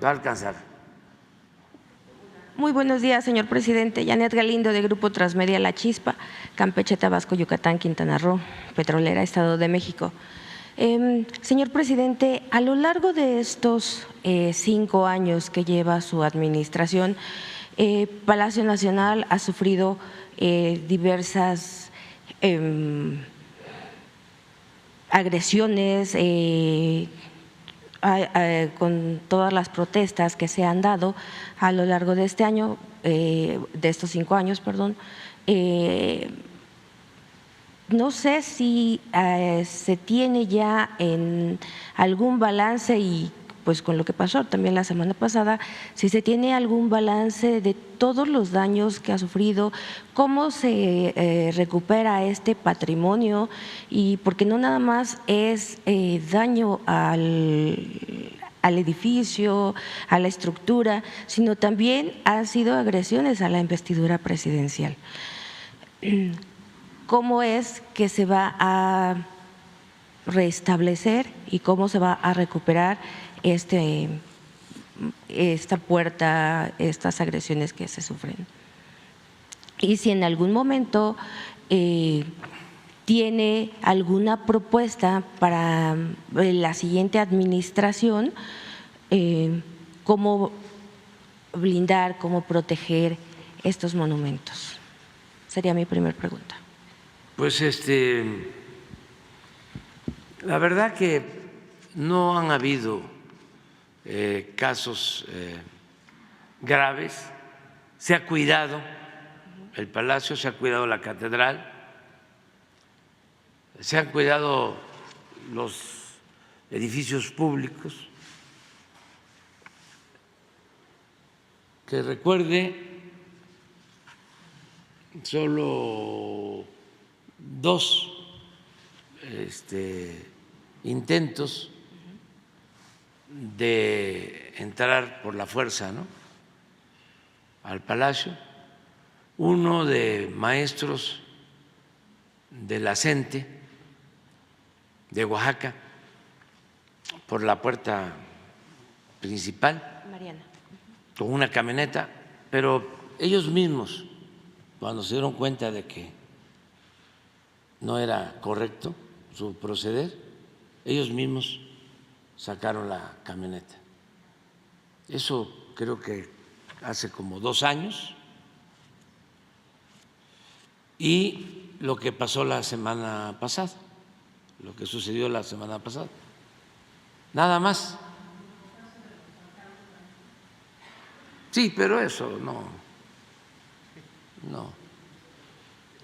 va a alcanzar. Muy buenos días, señor presidente. Janet Galindo, de Grupo Transmedia La Chispa, Campeche, Tabasco, Yucatán, Quintana Roo, Petrolera, Estado de México. Señor presidente, a lo largo de estos 5 años que lleva su administración, Palacio Nacional ha sufrido diversas agresiones, con todas las protestas que se han dado a lo largo de este año, de estos 5 años, perdón. No sé si se tiene ya en algún balance, y pues con lo que pasó también la semana pasada, si se tiene algún balance de todos los daños que ha sufrido, cómo se recupera este patrimonio, y porque no nada más es daño al edificio, a la estructura, sino también han sido agresiones a la investidura presidencial. ¿Cómo es que se va a restablecer y cómo se va a recuperar esta puerta, estas agresiones que se sufren? Y si en algún momento tiene alguna propuesta para la siguiente administración, cómo blindar, cómo proteger estos monumentos. Sería mi primera pregunta. Pues la verdad que no han habido casos graves. Se ha cuidado el palacio, se ha cuidado la catedral, se han cuidado los edificios públicos. Que recuerde, solo 2 intentos de entrar por la fuerza, ¿no?, al palacio. Uno de maestros de la CENTE de Oaxaca por la puerta principal, Mariana, con una camioneta, pero ellos mismos, cuando se dieron cuenta de que no era correcto su proceder, ellos mismos sacaron la camioneta. Eso creo que hace como 2 años. Y lo que pasó la semana pasada, lo que sucedió la semana pasada, nada más. Sí, pero eso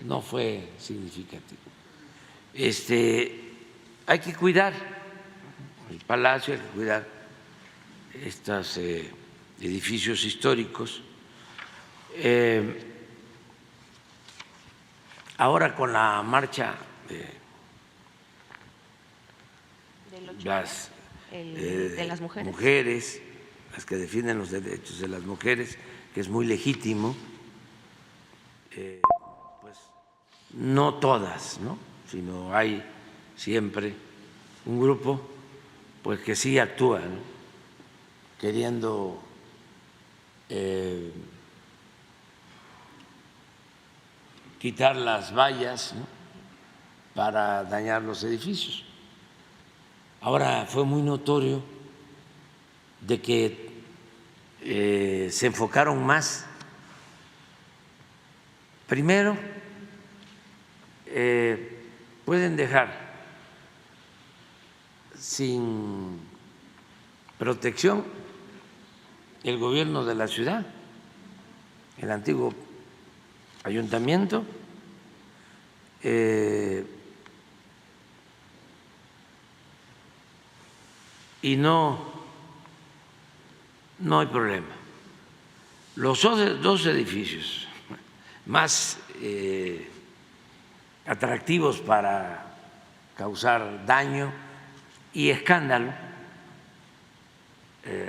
no fue significativo. Hay que cuidar el palacio, hay que cuidar estos edificios históricos. Ahora con la marcha de las mujeres, las que defienden los derechos de las mujeres, que es muy legítimo, pues no todas, ¿no?, sino hay siempre un grupo pues que sí actúa, ¿no?, queriendo quitar las vallas, ¿no?, para dañar los edificios. Ahora fue muy notorio de que se enfocaron más. Primero, pueden dejar sin protección el gobierno de la ciudad, el antiguo ayuntamiento, y no hay problema. Los 2 edificios más atractivos para causar daño y escándalo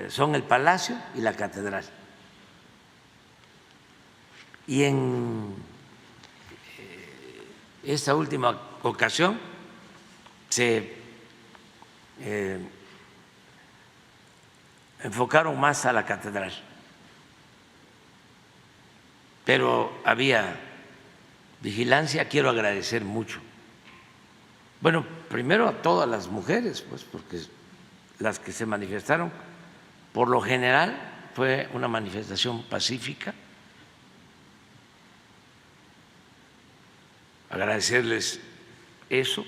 son el Palacio y la Catedral. Y en esta última ocasión se enfocaron más a la catedral, pero había vigilancia. Quiero agradecer mucho, bueno, primero a todas las mujeres, pues porque las que se manifestaron, por lo general fue una manifestación pacífica. Agradecerles eso,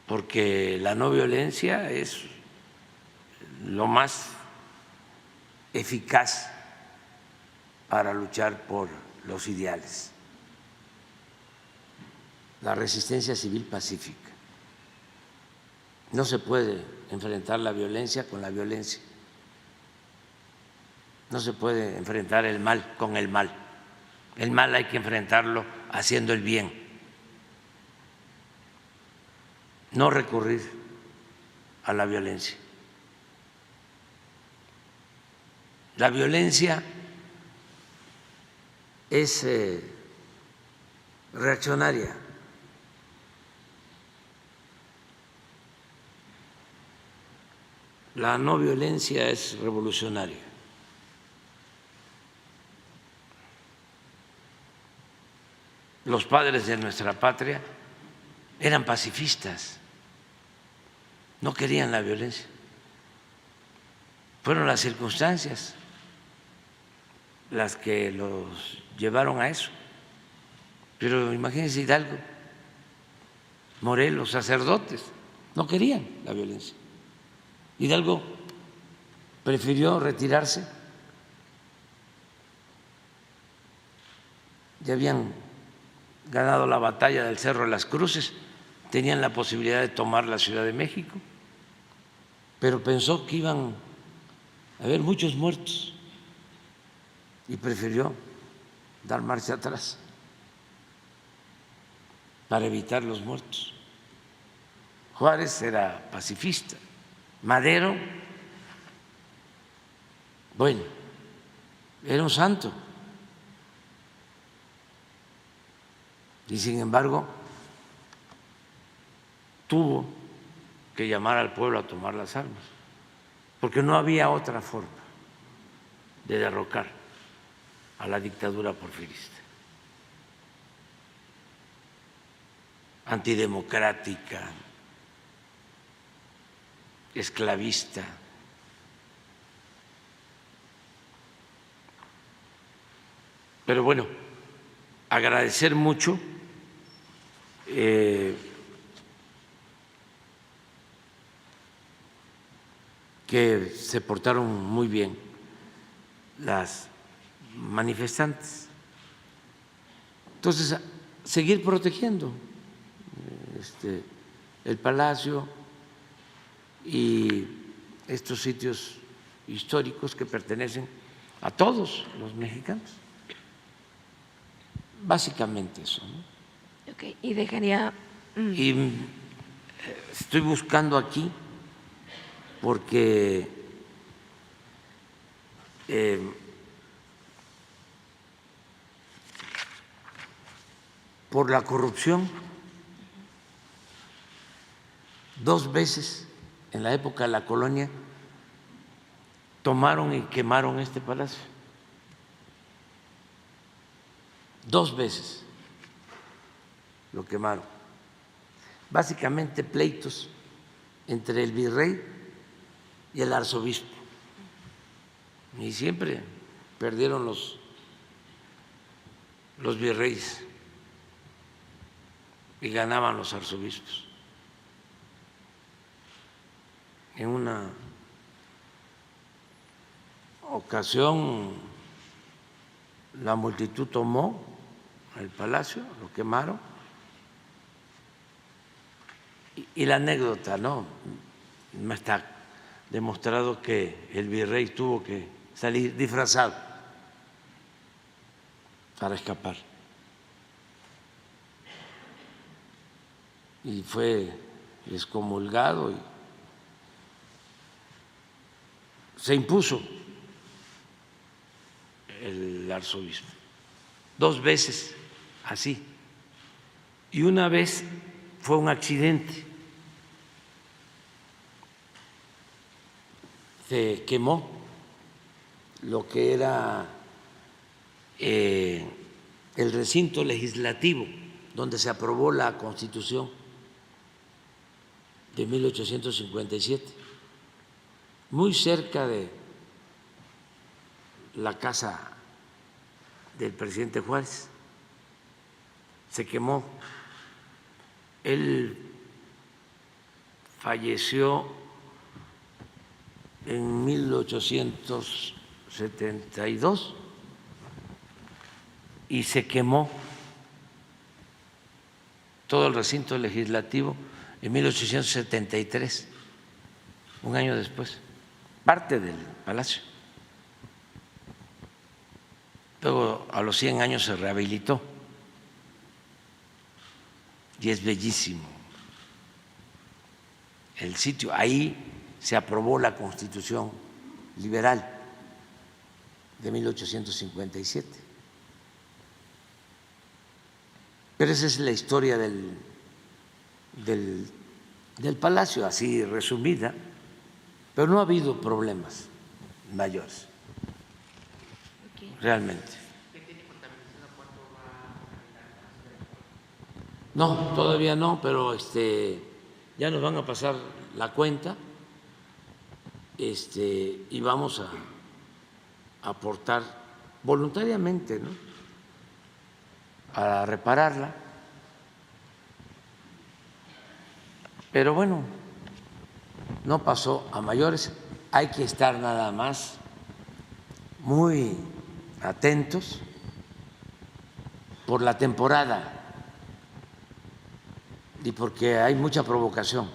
porque la no violencia es lo más eficaz para luchar por los ideales. La resistencia civil pacífica. No se puede enfrentar la violencia con la violencia. No se puede enfrentar el mal con el mal. El mal hay que enfrentarlo haciendo el bien. No recurrir a la violencia. La violencia es reaccionaria. La no violencia es revolucionaria. Los padres de nuestra patria eran pacifistas, no querían la violencia. Fueron las circunstancias las que los llevaron a eso. Pero imagínense Hidalgo, Morelos, sacerdotes, no querían la violencia. Hidalgo prefirió retirarse. Ya habían ganado la batalla del Cerro de las Cruces, tenían la posibilidad de tomar la Ciudad de México, pero pensó que iban a haber muchos muertos y prefirió dar marcha atrás para evitar los muertos. Juárez era pacifista, Madero, bueno, era un santo. Y sin embargo, tuvo que llamar al pueblo a tomar las armas, porque no había otra forma de derrocar a la dictadura porfirista, antidemocrática, esclavista. Pero bueno, agradecer mucho que se portaron muy bien las manifestantes. Entonces, seguir protegiendo el Palacio y estos sitios históricos que pertenecen a todos los mexicanos. Básicamente eso, ¿no? Okay, y dejaría… Y estoy buscando aquí porque por la corrupción 2 veces en la época de la colonia tomaron y quemaron este palacio. 2 veces lo quemaron. Básicamente pleitos entre el virrey y el arzobispo. Y siempre perdieron los virreyes y ganaban los arzobispos. En una ocasión la multitud tomó el palacio, lo quemaron, y la anécdota, ¿no? No está demostrado que el virrey tuvo que salir disfrazado para escapar. Y fue excomulgado y se impuso el arzobispo. 2 veces así. Y una vez fue un accidente se quemó lo que era el recinto legislativo donde se aprobó la Constitución de 1857, muy cerca de la casa del presidente Juárez. Se quemó. Él falleció en 1872 y se quemó todo el recinto legislativo en 1873, un año después, parte del palacio. Luego, a los 100 años se rehabilitó y es bellísimo el sitio. Ahí se aprobó la Constitución liberal de 1857. Pero esa es la historia del palacio, así resumida, pero no ha habido problemas mayores, realmente. No, todavía no, pero ya nos van a pasar la cuenta y vamos a aportar voluntariamente, ¿no?, a repararla. Pero bueno, no pasó a mayores. Hay que estar nada más muy atentos por la temporada y porque hay mucha provocación.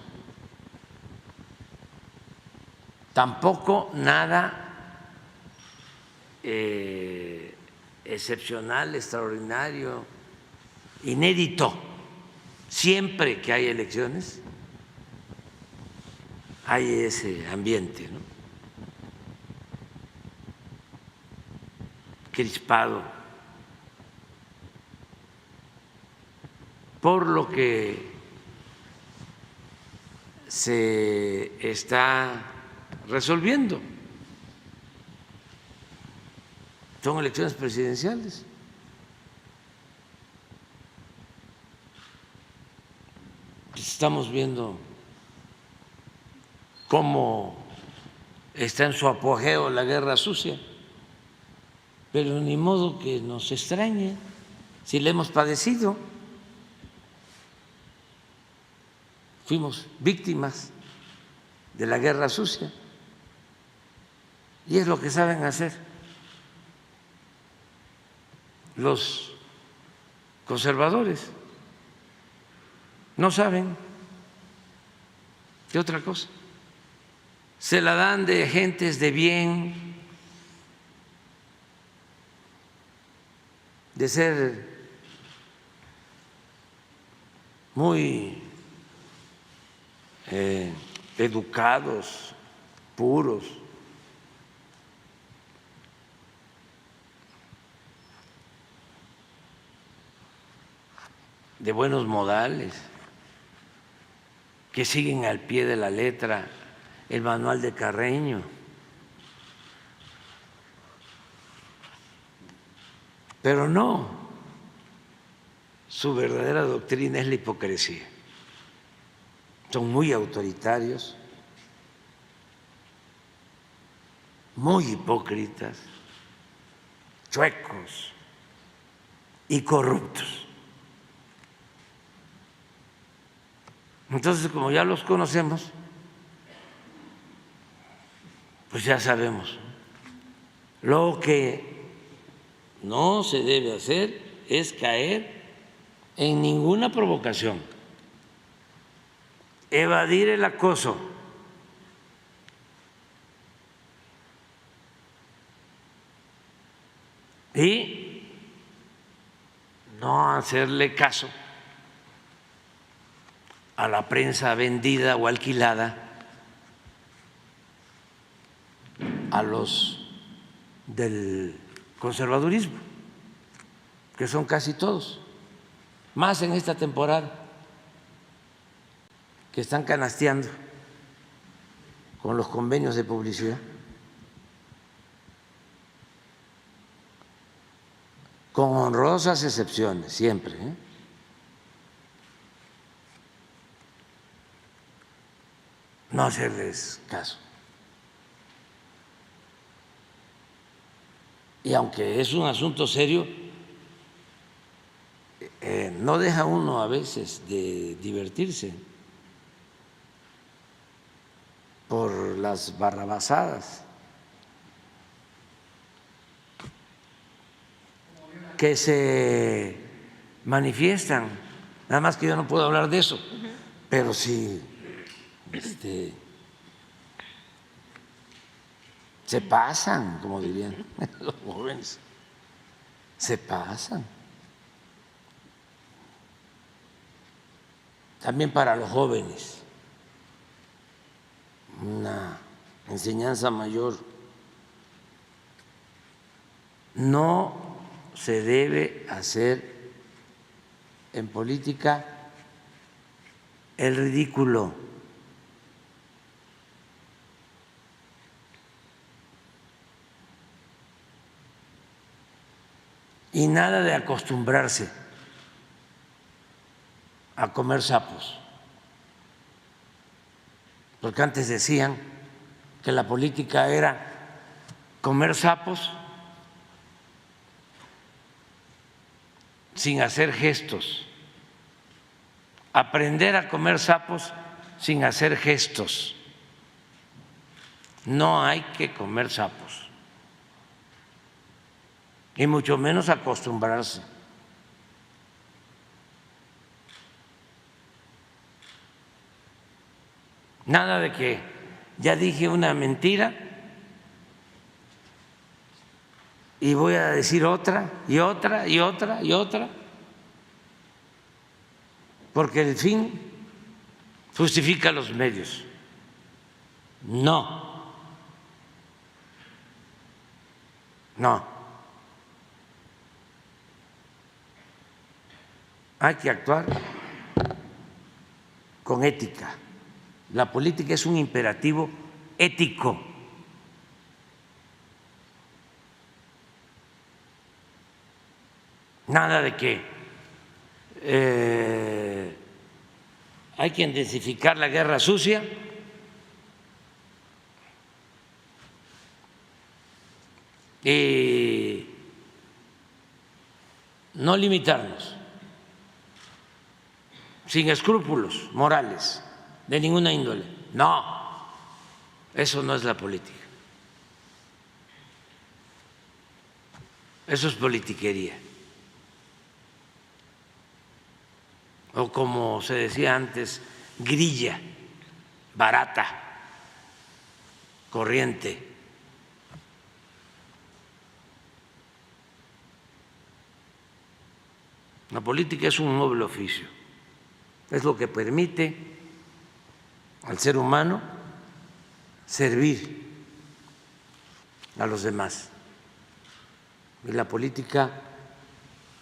Tampoco nada excepcional, extraordinario, inédito. Siempre que hay elecciones hay ese ambiente, ¿no?, crispado, por lo que se está resolviendo. Son elecciones presidenciales. Estamos viendo cómo está en su apogeo la guerra sucia, pero ni modo que nos extrañe si la hemos padecido. Fuimos víctimas de la guerra sucia y es lo que saben hacer los conservadores. No saben qué otra cosa. Se la dan de gentes de bien, de ser muy educados, puros, de buenos modales, que siguen al pie de la letra el manual de Carreño. Pero no, su verdadera doctrina es la hipocresía. Son muy autoritarios, muy hipócritas, chuecos y corruptos. Entonces, como ya los conocemos, pues ya sabemos. Lo que no se debe hacer es caer en ninguna provocación, evadir el acoso, y no hacerle caso a la prensa vendida o alquilada, a los del conservadurismo, que son casi todos, más en esta temporada, que están canasteando con los convenios de publicidad, con honrosas excepciones, siempre, ¿eh? No hacerles caso. Y aunque es un asunto serio, no deja uno a veces de divertirse por las barrabasadas que se manifiestan. Nada más que yo no puedo hablar de eso, pero sí se pasan, como dirían los jóvenes, se pasan. También para los jóvenes, una enseñanza mayor. No se debe hacer en política el ridículo. Y nada de acostumbrarse a comer sapos, porque antes decían que la política era comer sapos sin hacer gestos, aprender a comer sapos sin hacer gestos. No hay que comer sapos, y mucho menos acostumbrarse. Nada de que ya dije una mentira y voy a decir otra y otra y otra y otra, porque el fin justifica los medios. No, no. Hay que actuar con ética. La política es un imperativo ético. Nada de que hay que intensificar la guerra sucia y no limitarnos, sin escrúpulos morales de ninguna índole. No, eso no es la política. Eso es politiquería. O como se decía antes, grilla barata, corriente. La política es un noble oficio, es lo que permite al ser humano servir a los demás. Y la política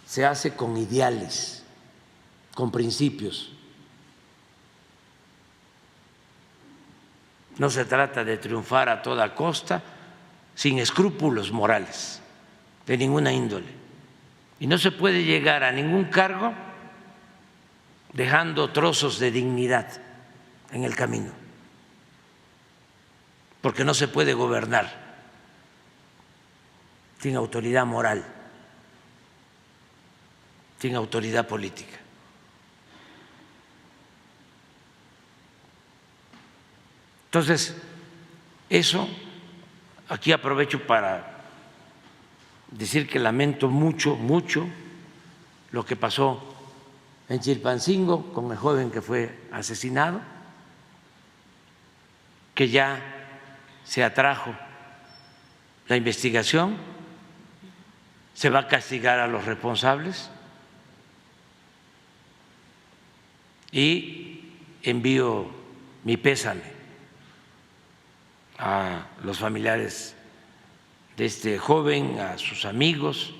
se hace con ideales, con principios. No se trata de triunfar a toda costa, sin escrúpulos morales de ninguna índole. Y no se puede llegar a ningún cargo dejando trozos de dignidad en el camino, porque no se puede gobernar sin autoridad moral, sin autoridad política. Entonces, eso, aquí aprovecho para decir que lamento mucho, mucho lo que pasó en Chilpancingo con el joven que fue asesinado, que ya se atrajo la investigación, se va a castigar a los responsables y envío mi pésame a los familiares de este joven, a sus amigos,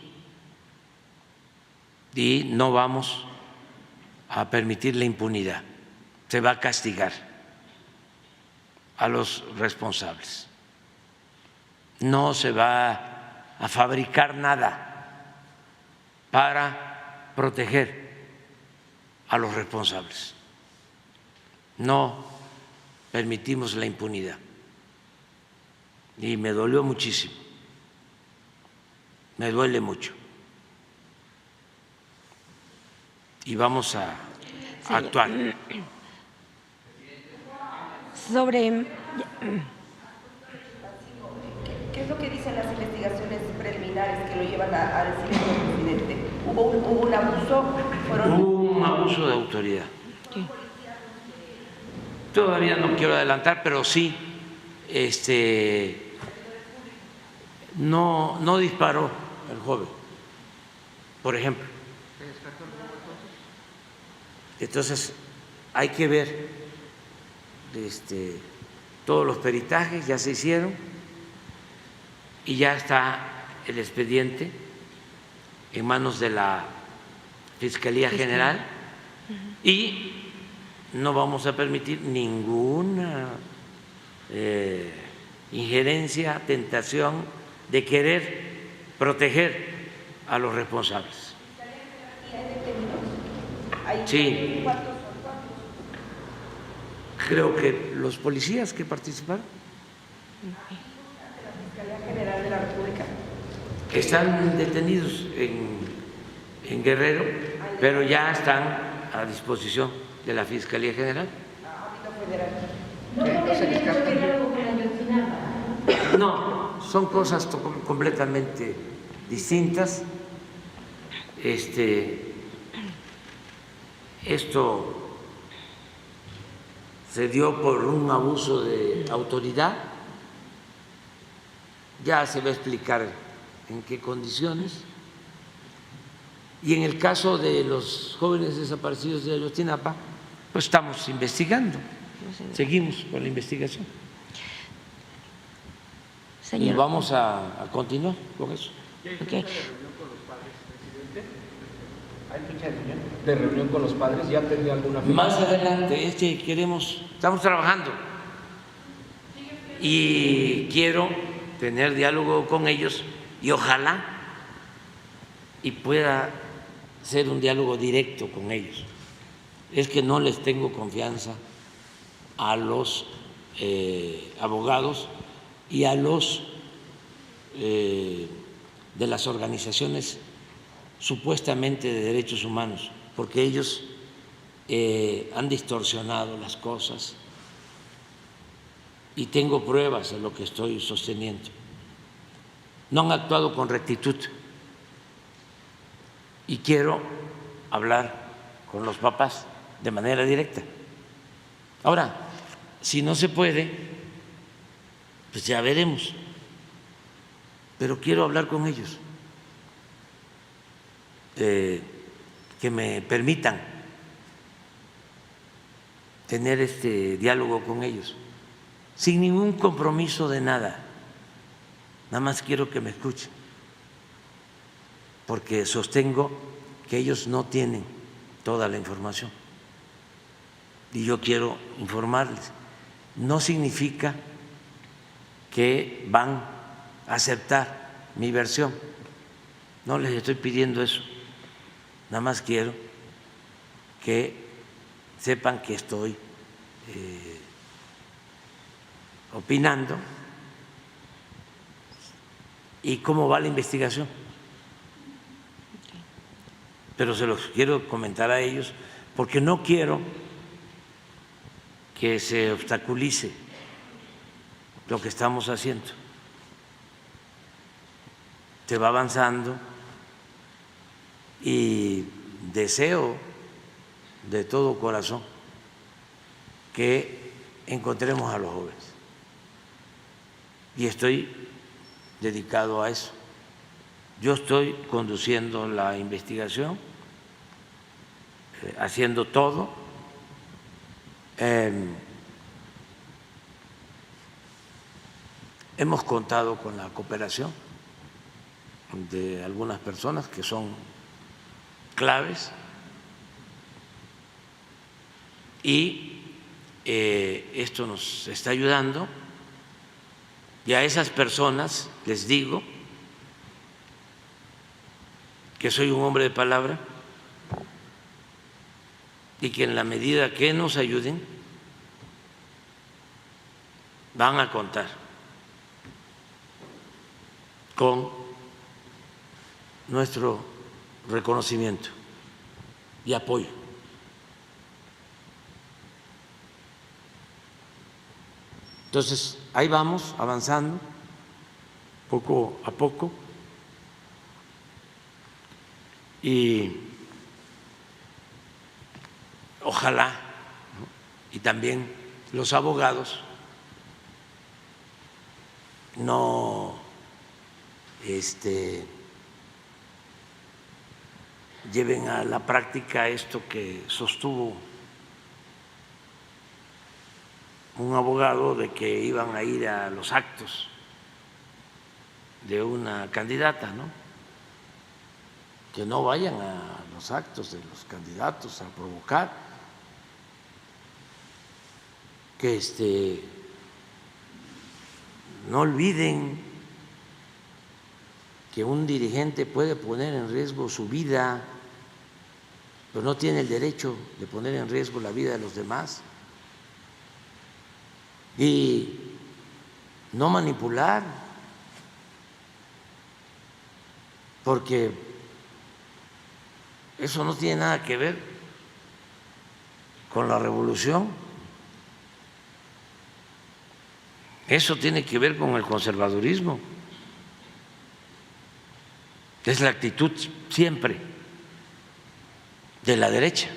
y no vamos a permitir la impunidad, se va a castigar a los responsables. No se va a fabricar nada para proteger a los responsables. No permitimos la impunidad. Y me dolió muchísimo, me duele mucho. Y vamos a actuar. Sobre ¿Qué es lo que dicen las investigaciones preliminares que lo llevan a decir el presidente? ¿Hubo un abuso? Hubo un abuso de autoridad. Todavía no quiero adelantar, pero sí, no disparó el joven, por ejemplo. Entonces hay que ver todos los peritajes, ya se hicieron y ya está el expediente en manos de la Fiscalía General y no vamos a permitir ninguna injerencia, tentación de querer proteger a los responsables. Sí, creo que los policías que participaron General de la República. están detenidos en Guerrero, pero ya están a disposición de la Fiscalía General. No, son cosas completamente distintas. Esto se dio por un abuso de autoridad. Ya se va a explicar en qué condiciones. Y en el caso de los jóvenes desaparecidos de Ayotzinapa, pues estamos investigando, seguimos con la investigación. Señor. Y vamos a continuar con eso. Okay. ¿Hay fecha de reunión con los padres? ¿Ya tendría alguna fecha? Más adelante, estamos trabajando y quiero tener diálogo con ellos y ojalá y pueda ser un diálogo directo con ellos. Es que no les tengo confianza a los abogados y a los de las organizaciones supuestamente de derechos humanos, porque ellos han distorsionado las cosas y tengo pruebas de lo que estoy sosteniendo. No han actuado con rectitud y quiero hablar con los papás de manera directa. Ahora, si no se puede, pues ya veremos, pero quiero hablar con ellos, que me permitan tener este diálogo con ellos, sin ningún compromiso de nada, nada más quiero que me escuchen, porque sostengo que ellos no tienen toda la información y yo quiero informarles. No significa que van a aceptar mi versión, no les estoy pidiendo eso, nada más quiero que sepan que estoy opinando y cómo va la investigación. Pero se los quiero comentar a ellos porque no quiero que se obstaculice lo que estamos haciendo. Se va avanzando y deseo de todo corazón que encontremos a los jóvenes. Y estoy dedicado a eso. Yo estoy conduciendo la investigación, haciendo todo. Hemos contado con la cooperación de algunas personas que son claves y esto nos está ayudando, y a esas personas les digo que soy un hombre de palabra y que en la medida que nos ayuden van a contar con nuestro reconocimiento y apoyo. Entonces, ahí vamos avanzando poco a poco y ojalá, ¿no?, y también los abogados no lleven a la práctica esto que sostuvo un abogado de que iban a ir a los actos de una candidata, ¿no? Que no vayan a los actos de los candidatos a provocar, que no olviden que un dirigente puede poner en riesgo su vida, pero no tiene el derecho de poner en riesgo la vida de los demás. Y no manipular, porque eso no tiene nada que ver con la revolución, eso tiene que ver con el conservadurismo, es la actitud siempre de la derecha,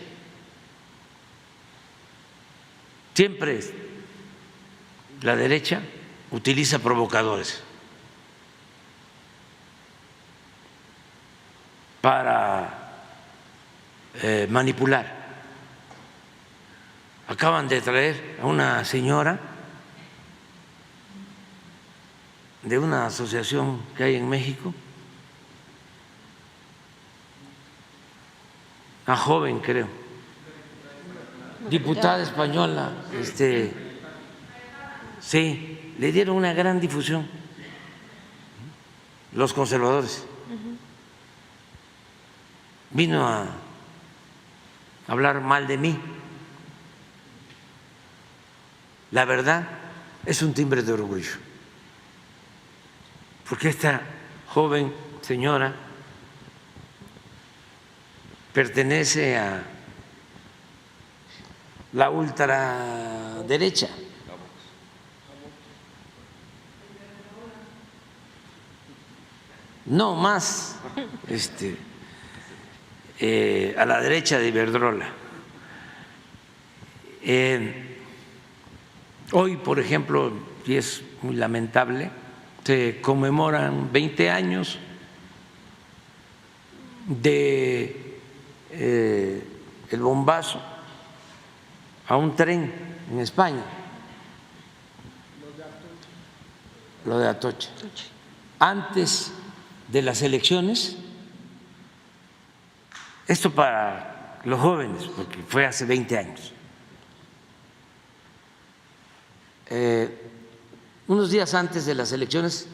siempre la derecha utiliza provocadores para manipular. Acaban de traer a una señora de una asociación que hay en México, una joven, creo, diputada española, sí, le dieron una gran difusión los conservadores. Vino a hablar mal de mí. La verdad es un timbre de orgullo, porque esta joven señora pertenece a la ultraderecha. No más a la derecha de Iberdrola. Hoy, por ejemplo, y es muy lamentable, se conmemoran 20 años de el bombazo a un tren en España, lo de Atocha. Antes de las elecciones, esto para los jóvenes, porque fue hace 20 años, unos días antes de las elecciones,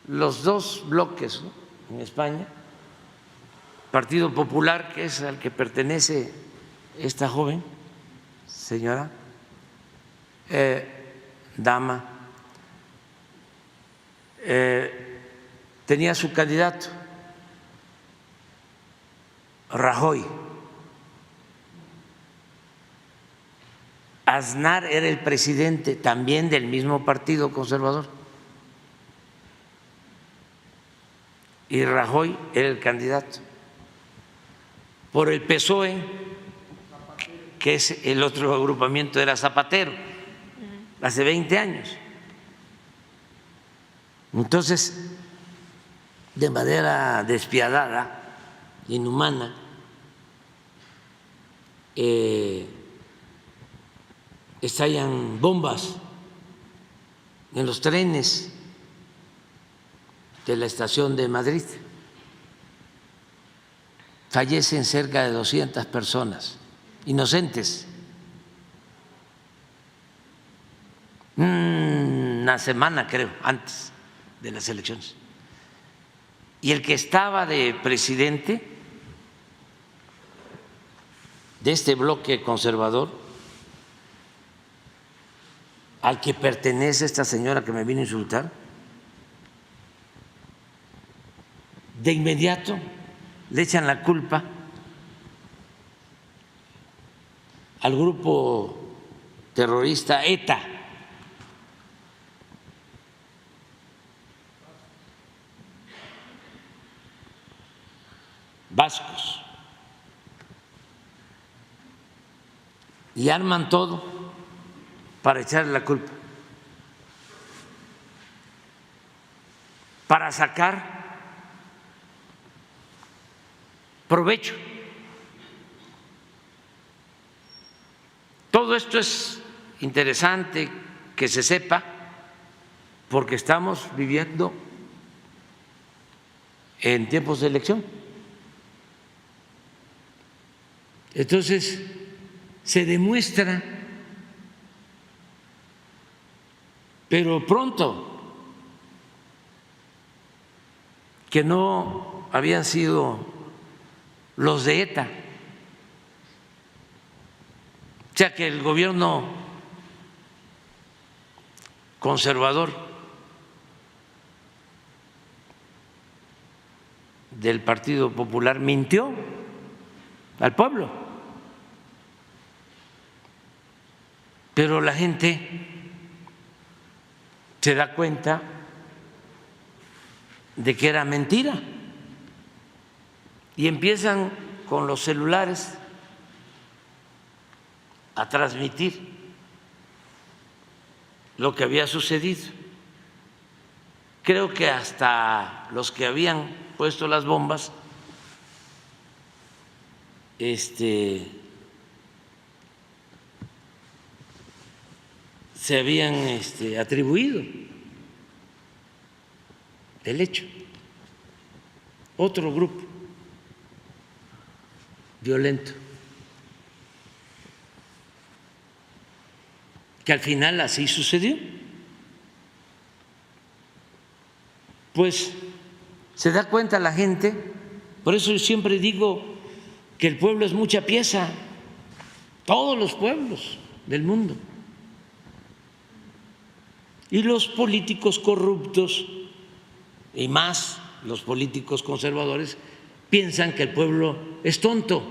los dos bloques, ¿no?, en España, Partido Popular, que es al que pertenece esta joven señora, dama, tenía su candidato, Rajoy. Aznar era el presidente también del mismo Partido Conservador y Rajoy era el candidato. Por el PSOE, que es el otro agrupamiento, era Zapatero, hace 20 años. Entonces, de manera despiadada, inhumana, estallan bombas en los trenes de la estación de Madrid. Fallecen cerca de 200 personas inocentes. una semana, creo, antes de las elecciones. Y el que estaba de presidente de este bloque conservador, al que pertenece esta señora que me vino a insultar, de inmediato le echan la culpa al grupo terrorista ETA. Vascos. Y arman todo para echarle la culpa, para sacar provecho. Todo esto es interesante que se sepa porque estamos viviendo en tiempos de elección. Entonces, se demuestra, pero pronto, que no habían sido los de ETA. O sea, que el gobierno conservador del Partido Popular mintió al pueblo. Pero la gente se da cuenta de que era mentira y empiezan con los celulares a transmitir lo que había sucedido. Creo que hasta los que habían puesto las bombas se habían atribuido el hecho. Otro grupo violento, que al final así sucedió. Pues se da cuenta la gente, por eso yo siempre digo que el pueblo es mucha pieza, todos los pueblos del mundo. Y los políticos corruptos, y más los políticos conservadores, piensan que el pueblo es tonto.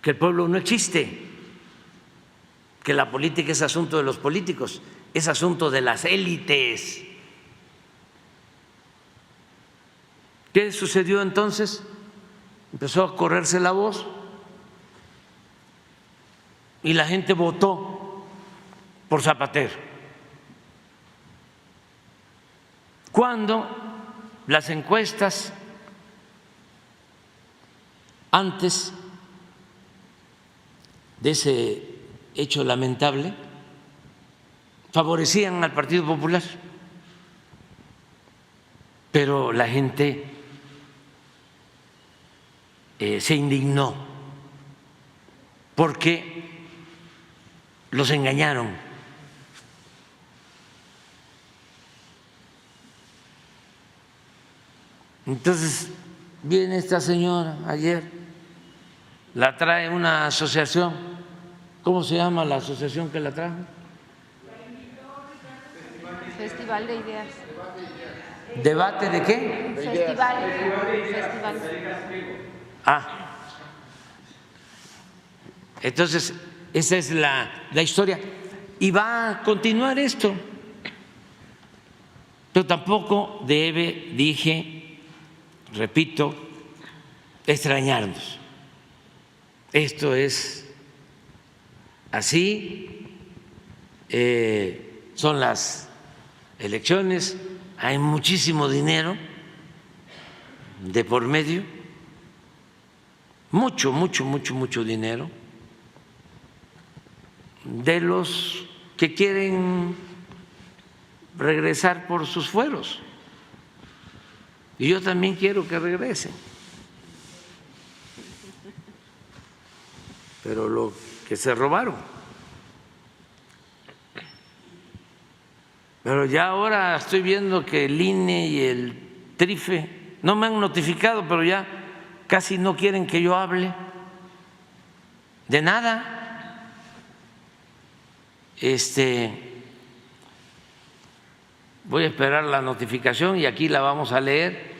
Que el pueblo no existe, que la política es asunto de los políticos, es asunto de las élites. ¿Qué sucedió entonces? Empezó a correrse la voz y la gente votó por Zapatero, cuando las encuestas antes de ese hecho lamentable favorecían al Partido Popular, pero la gente se indignó porque los engañaron. Entonces viene esta señora ayer, la trae una asociación. ¿Cómo se llama la asociación que la trajo? Festival de Ideas. ¿Debate de qué? Festival. Ah, entonces esa es la historia. Y va a continuar esto. Pero tampoco debe, dije, repito, extrañarnos. Esto es así, son las elecciones, hay muchísimo dinero de por medio, mucho dinero, de los que quieren regresar por sus fueros. Y yo también quiero que regresen. pero lo que se robaron. Pero ya ahora estoy viendo que el INE y el TRIFE no me han notificado, pero ya casi no quieren que yo hable de nada. Voy a esperar la notificación y aquí la vamos a leer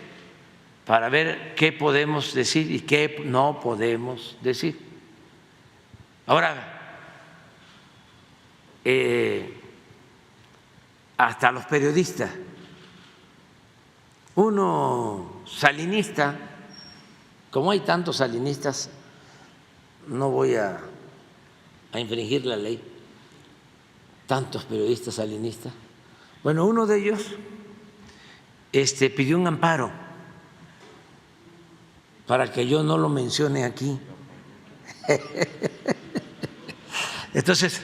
para ver qué podemos decir y qué no podemos decir. Ahora, hasta los periodistas, uno salinista, como hay tantos salinistas, no voy a infringir la ley, tantos periodistas salinistas. Bueno, uno de ellos pidió un amparo para que yo no lo mencione aquí. Entonces,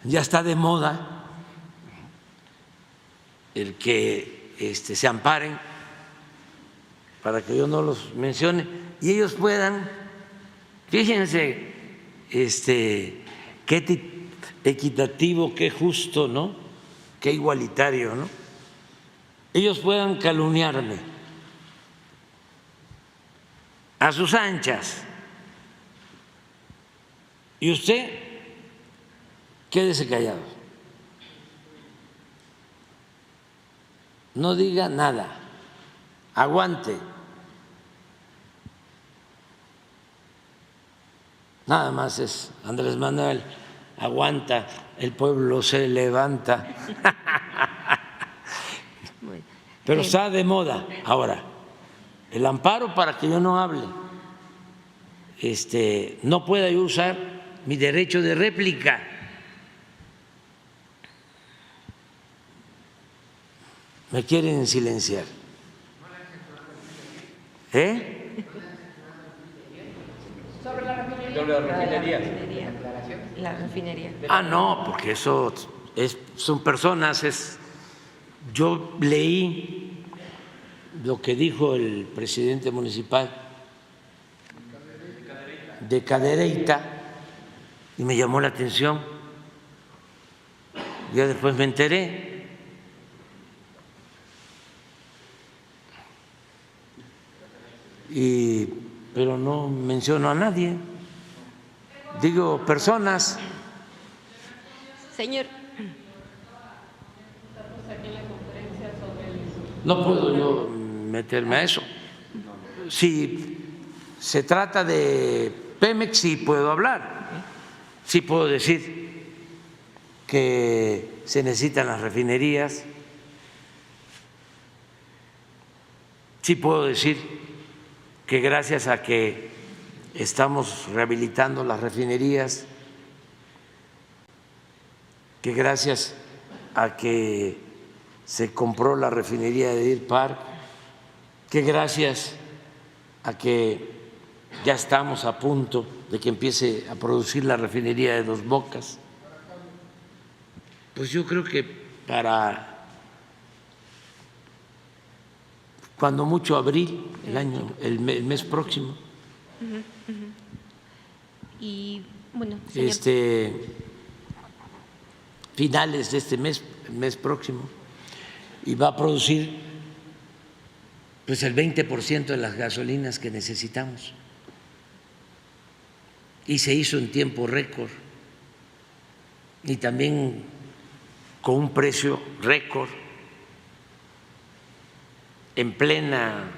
ya está de moda el que se amparen para que yo no los mencione y ellos puedan, fíjense, qué equitativo, qué justo, ¿no? Qué igualitario, ¿no? Ellos puedan calumniarme a sus anchas y usted quédese callado, no diga nada, aguante. Nada más es Andrés Manuel, aguanta, el pueblo se levanta. Pero está de moda ahora el amparo para que yo no hable, no pueda yo usar mi derecho de réplica. Me quieren silenciar. Sobre la refinería. La refinería. No, porque eso son personas. Yo leí lo que dijo el presidente municipal de Cadereyta y me llamó la atención. Ya después me enteré. Pero no menciono a nadie. Digo personas. Señor. No puedo yo meterme a eso. Si se trata de Pemex, sí puedo hablar. Sí puedo decir que se necesitan las refinerías. Sí puedo decir que gracias a que estamos rehabilitando las refinerías, que gracias a que se compró la refinería de Deer Park, que gracias a que ya estamos a punto de que empiece a producir la refinería de Dos Bocas, pues yo creo que para cuando mucho abril, el mes próximo. Y bueno, señor. Finales de este mes, el mes próximo, y va a producir pues el 20% de las gasolinas que necesitamos. Y se hizo en tiempo récord y también con un precio récord en plena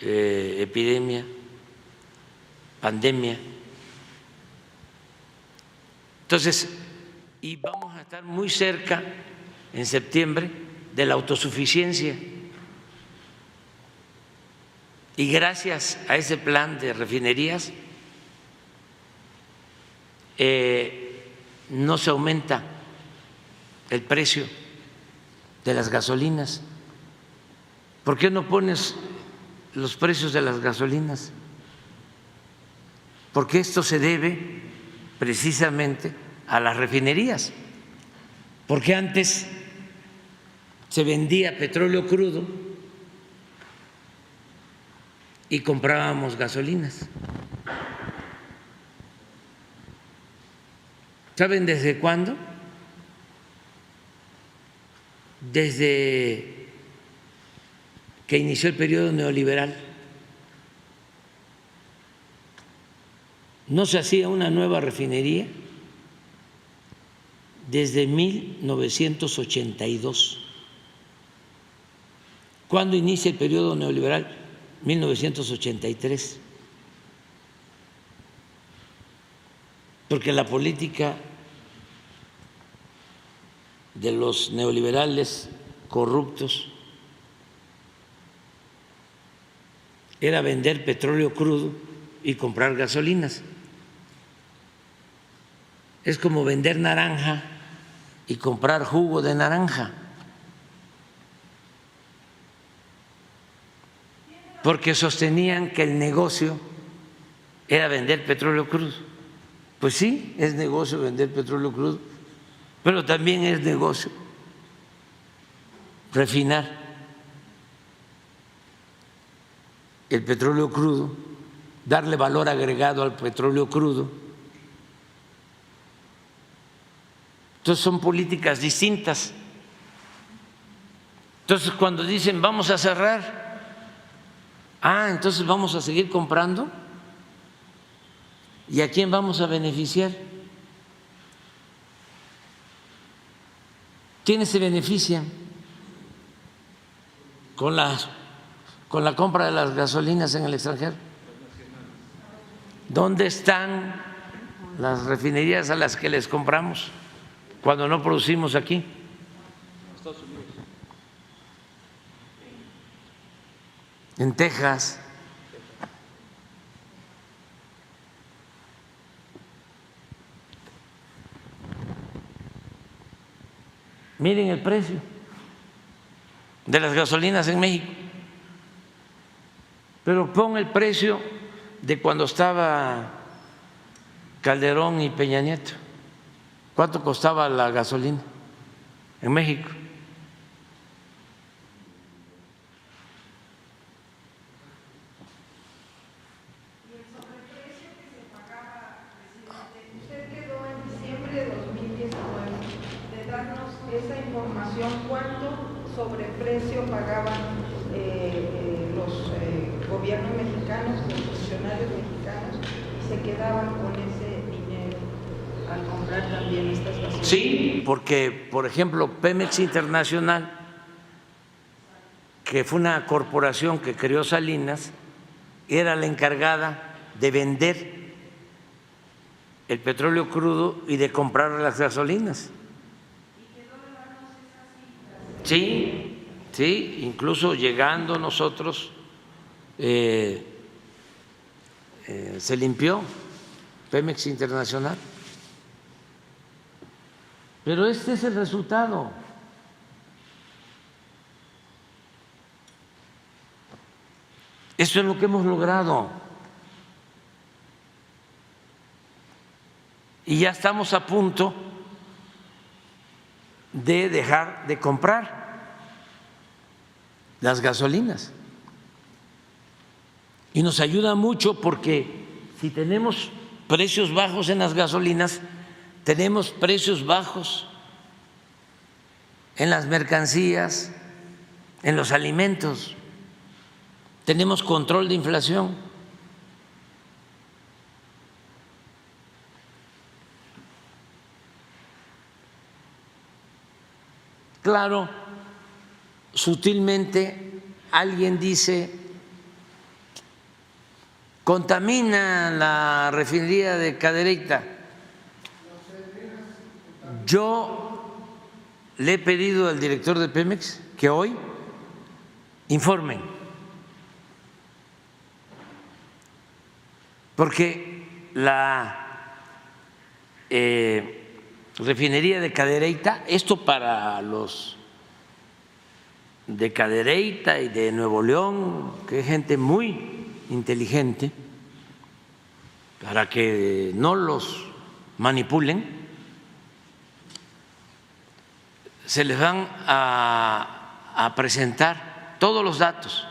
epidemia, pandemia. Entonces, y vamos a estar muy cerca en septiembre de la autosuficiencia. Y gracias a ese plan de refinerías no se aumenta el precio de las gasolinas. ¿Por qué no pones los precios de las gasolinas? Porque esto se debe precisamente a las refinerías, porque antes se vendía petróleo crudo y comprábamos gasolinas. ¿Saben desde cuándo? Desde que inició el periodo neoliberal. No se hacía una nueva refinería desde 1982. ¿Cuándo inicia el periodo neoliberal? 1983. Porque la política de los neoliberales corruptos era vender petróleo crudo y comprar gasolinas. Es como vender naranja y comprar jugo de naranja. Porque sostenían que el negocio era vender petróleo crudo. Pues sí, es negocio vender petróleo crudo, pero también es negocio refinar el petróleo crudo, darle valor agregado al petróleo crudo. Entonces son políticas distintas. Entonces cuando dicen vamos a cerrar, entonces vamos a seguir comprando. ¿Y a quién vamos a beneficiar? ¿Quiénes se benefician con la compra de las gasolinas en el extranjero? ¿Dónde están las refinerías a las que les compramos cuando no producimos aquí? En Texas. Miren el precio de las gasolinas en México, pero pon el precio de cuando estaba Calderón y Peña Nieto. ¿Cuánto costaba la gasolina en México? Esa información, ¿cuánto sobreprecio pagaban los gobiernos mexicanos, los funcionarios mexicanos, y se quedaban con ese dinero al comprar también estas gasolinas? Sí, porque, por ejemplo, Pemex Internacional, que fue una corporación que creó Salinas, era la encargada de vender el petróleo crudo y de comprar las gasolinas. Sí, sí, incluso llegando nosotros se limpió Pemex Internacional. Pero este es el resultado. Eso es lo que hemos logrado. Y ya estamos a punto de dejar de comprar las gasolinas. Y nos ayuda mucho porque si tenemos precios bajos en las gasolinas, tenemos precios bajos en las mercancías, en los alimentos, tenemos control de inflación. Claro, sutilmente alguien dice, contamina la refinería de Cadereyta. Yo le he pedido al director de Pemex que hoy informen, porque la refinería de Cadereyta, esto para los de Cadereyta y de Nuevo León, que es gente muy inteligente, para que no los manipulen, se les van a presentar todos los datos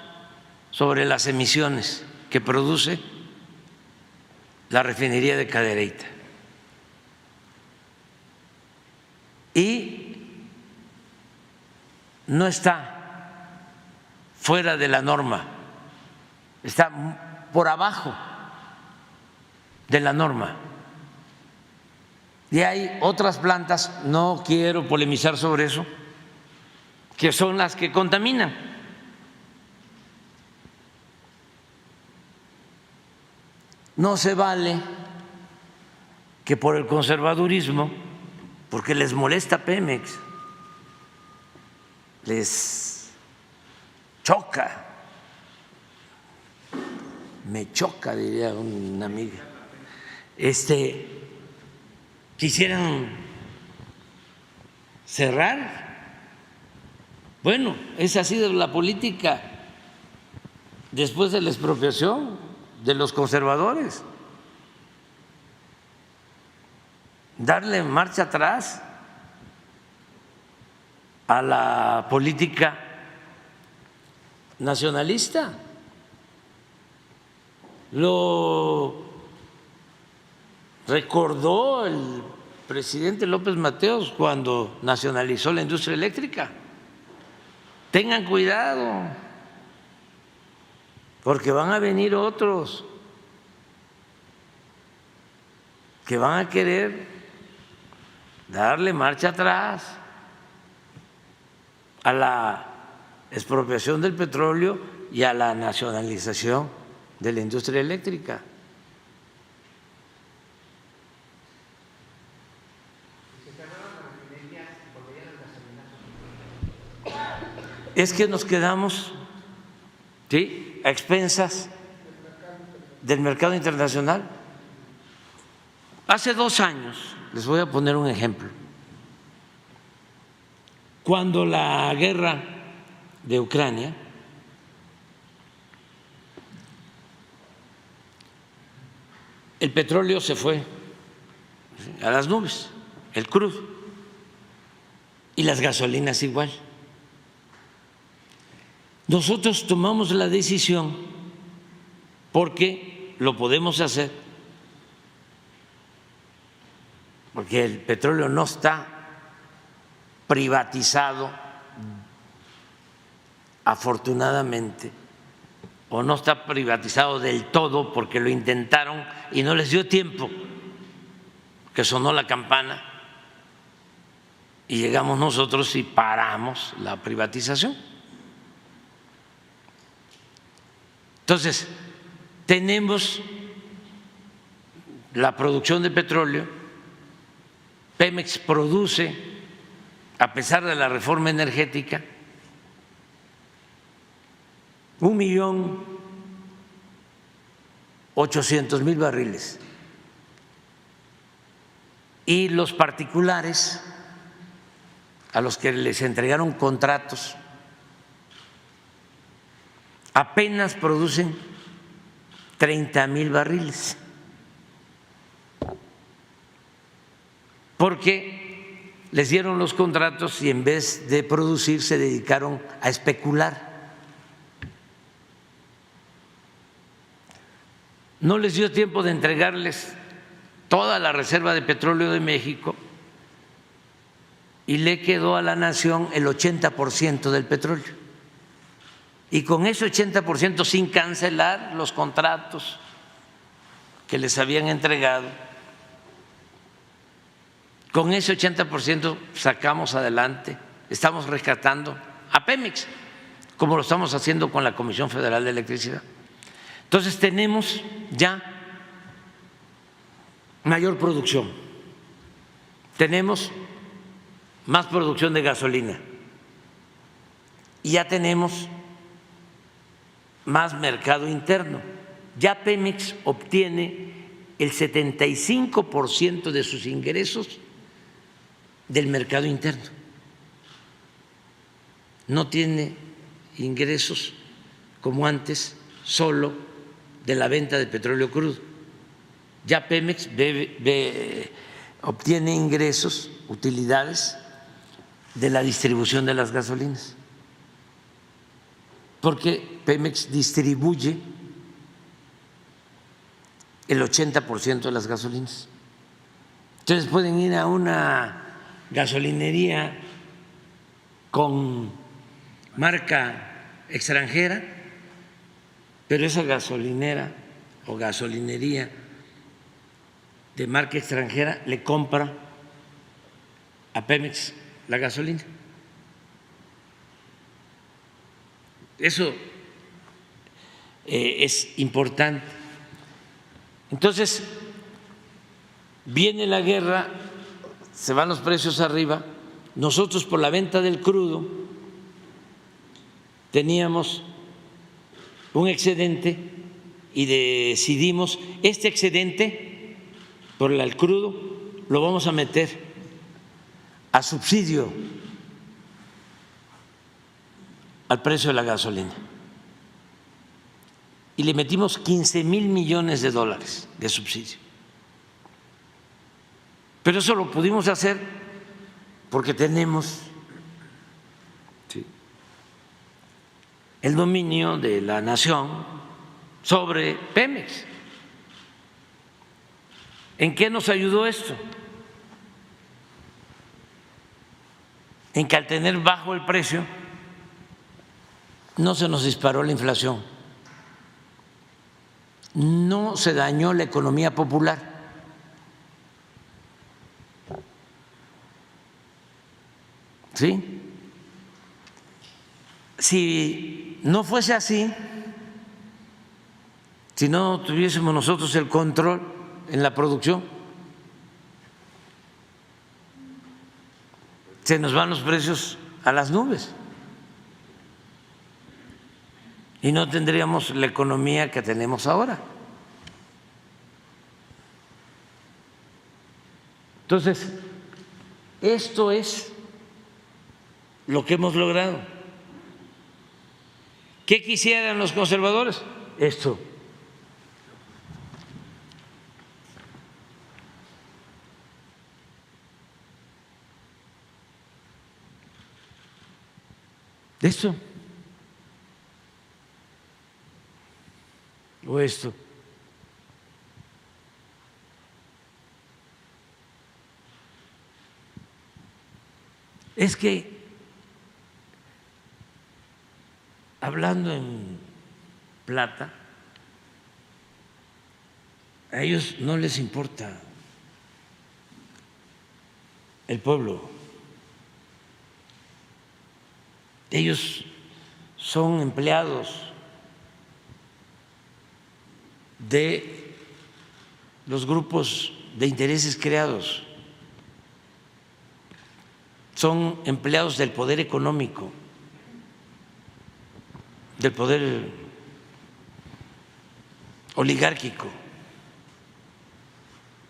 sobre las emisiones que produce la refinería de Cadereyta. y no está fuera de la norma, está por abajo de la norma. Y hay otras plantas, no quiero polemizar sobre eso, que son las que contaminan. No se vale que por el conservadurismo, porque les molesta Pemex, les choca, me choca, diría una amiga, quisieran cerrar. Bueno, esa ha sido la política después de la expropiación de los conservadores, darle marcha atrás a la política nacionalista. Lo recordó el presidente López Mateos cuando nacionalizó la industria eléctrica. Tengan cuidado, porque van a venir otros que van a querer darle marcha atrás a la expropiación del petróleo y a la nacionalización de la industria eléctrica. Es que nos quedamos, ¿sí?, a expensas del mercado internacional. Hace 2 años, les voy a poner un ejemplo, cuando la guerra de Ucrania, el petróleo se fue a las nubes, el crudo, y las gasolinas igual. Nosotros tomamos la decisión, porque lo podemos hacer, porque el petróleo no está privatizado, afortunadamente, o no está privatizado del todo, porque lo intentaron y no les dio tiempo, que sonó la campana y llegamos nosotros y paramos la privatización. Entonces, tenemos la producción de petróleo, Pemex produce, a pesar de la reforma energética, 1.800.000 barriles, y los particulares a los que les entregaron contratos apenas producen 30.000 barriles, porque les dieron los contratos y en vez de producir se dedicaron a especular. No les dio tiempo de entregarles toda la reserva de petróleo de México y le quedó a la nación el 80% del petróleo. Y con ese 80%, sin cancelar los contratos que les habían entregado, con ese 80% sacamos adelante, estamos rescatando a Pemex, como lo estamos haciendo con la Comisión Federal de Electricidad. Entonces tenemos ya mayor producción, tenemos más producción de gasolina y ya tenemos más mercado interno. Ya Pemex obtiene el 75% de sus ingresos del mercado interno. No tiene ingresos como antes solo de la venta de petróleo crudo. Ya Pemex obtiene ingresos, utilidades de la distribución de las gasolinas, porque Pemex distribuye el 80% de las gasolinas. Ustedes pueden ir a una gasolinería con marca extranjera, pero esa gasolinera o gasolinería de marca extranjera le compra a Pemex la gasolina. Eso es importante. Entonces, viene la guerra, se van los precios arriba. Nosotros, por la venta del crudo, teníamos un excedente y decidimos este excedente por el crudo lo vamos a meter a subsidio al precio de la gasolina. Y le metimos 15,000 millones de dólares de subsidio. Pero eso lo pudimos hacer porque tenemos el dominio de la nación sobre Pemex. ¿En qué nos ayudó esto? En que al tener bajo el precio no se nos disparó la inflación, no se dañó la economía popular. ¿Sí? Si no fuese así, si no tuviésemos nosotros el control en la producción, se nos van los precios a las nubes y no tendríamos la economía que tenemos ahora. Entonces, esto es lo que hemos logrado. ¿Qué quisieran los conservadores? Esto. Esto. O esto. Es que, hablando en plata, a ellos no les importa el pueblo. Ellos son empleados de los grupos de intereses creados, son empleados del poder económico, del poder oligárquico.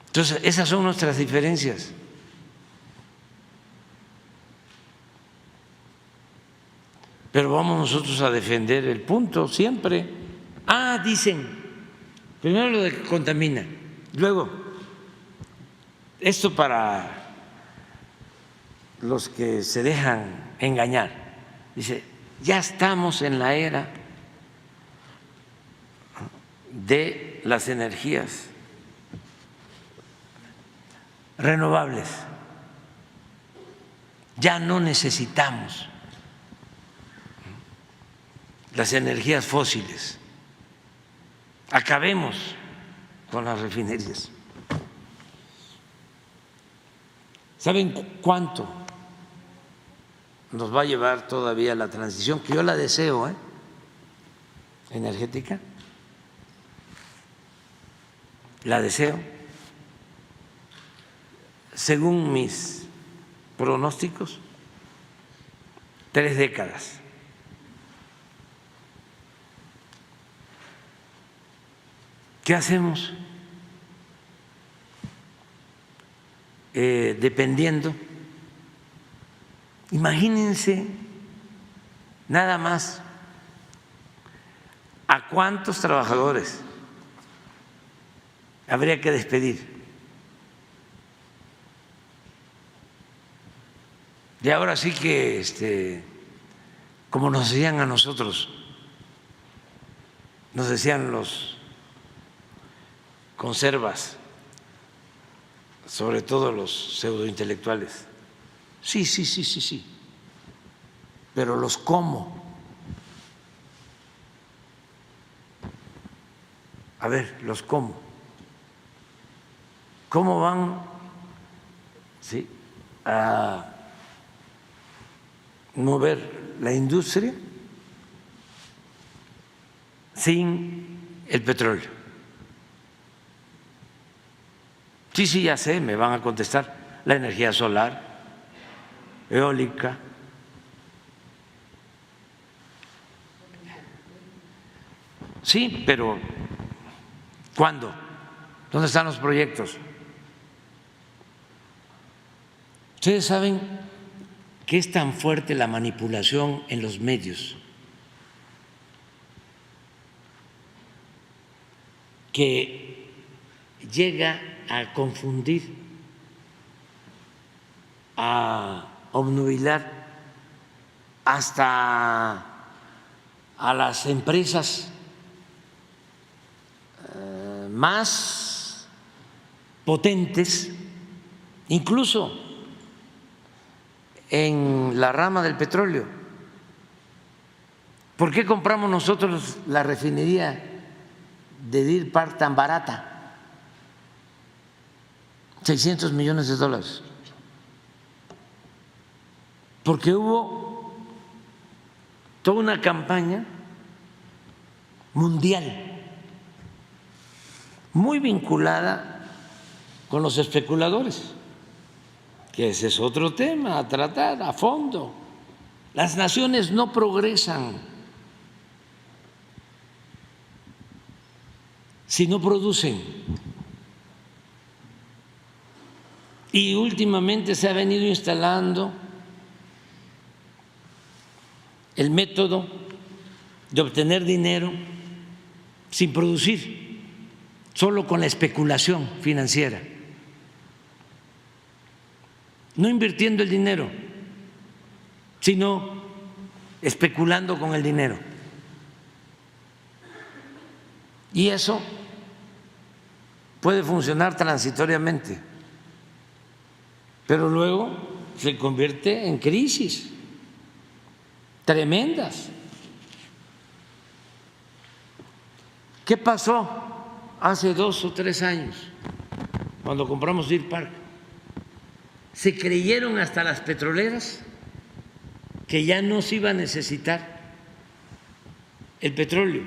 Entonces, esas son nuestras diferencias. Pero vamos nosotros a defender el punto siempre. Dicen, primero lo de que contamina, luego esto para los que se dejan engañar. Dice, ya estamos en la era de las energías renovables. Ya no necesitamos las energías fósiles. Acabemos con las refinerías. ¿Saben cuánto nos va a llevar todavía la transición? Que yo la deseo, energética. La deseo. Según mis pronósticos, 3 décadas. ¿Qué hacemos? Dependiendo. Imagínense nada más a cuántos trabajadores habría que despedir. Y ahora sí que, como nos decían a nosotros, nos decían los conservas, sobre todo los pseudointelectuales, Sí. Pero los cómo. A ver, los cómo. ¿Cómo van a mover la industria sin el petróleo? Sí, ya sé, me van a contestar, la energía solar, eólica. Sí, pero ¿cuándo? ¿Dónde están los proyectos? Ustedes saben que es tan fuerte la manipulación en los medios que llega a confundir, a obnubilar hasta a las empresas más potentes, incluso en la rama del petróleo. ¿Por qué compramos nosotros la refinería de Deer Park tan barata? $600 millones. Porque hubo toda una campaña mundial muy vinculada con los especuladores, que ese es otro tema a tratar a fondo. Las naciones no progresan si no producen. Y últimamente se ha venido instalando el método de obtener dinero sin producir, solo con la especulación financiera, no invirtiendo el dinero, sino especulando con el dinero. Y eso puede funcionar transitoriamente, pero luego se convierte en crisis tremendas. ¿Qué pasó hace 2 o 3 años cuando compramos Deer Park? Se creyeron hasta las petroleras que ya no se iba a necesitar el petróleo,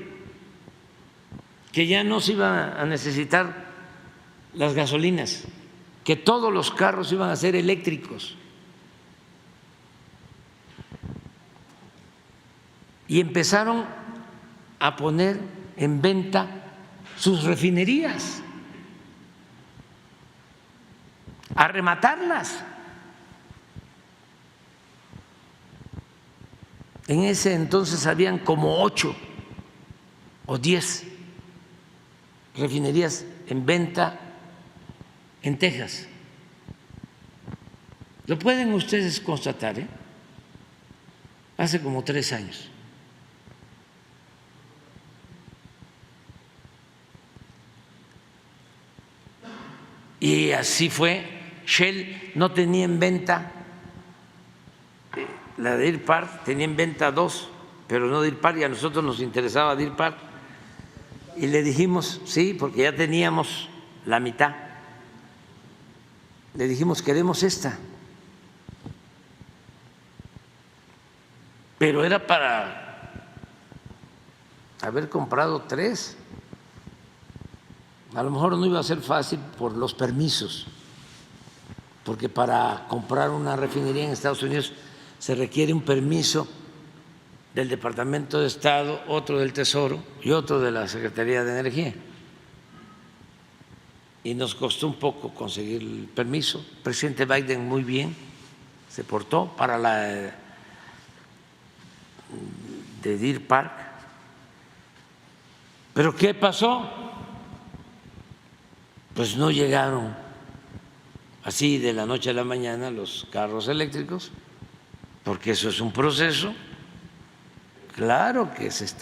que ya no se iba a necesitar las gasolinas, que todos los carros iban a ser eléctricos. Y empezaron a poner en venta sus refinerías, a rematarlas. En ese entonces habían como 8 o 10 refinerías en venta en Texas. Lo pueden ustedes constatar, hace como 3 años. Y así fue. Shell no tenía en venta, la de Deer Park tenía en venta 2, pero no Deer Park, y a nosotros nos interesaba Deer Park. Y le dijimos, sí, porque ya teníamos la mitad. Le dijimos, queremos esta. Pero era para haber comprado 3. A lo mejor no iba a ser fácil por los permisos, porque para comprar una refinería en Estados Unidos se requiere un permiso del Departamento de Estado, otro del Tesoro y otro de la Secretaría de Energía. Y nos costó un poco conseguir el permiso. El presidente Biden muy bien se portó para la de Deer Park. ¿Pero qué pasó? Pues no llegaron así de la noche a la mañana los carros eléctricos, porque eso es un proceso. Claro que se está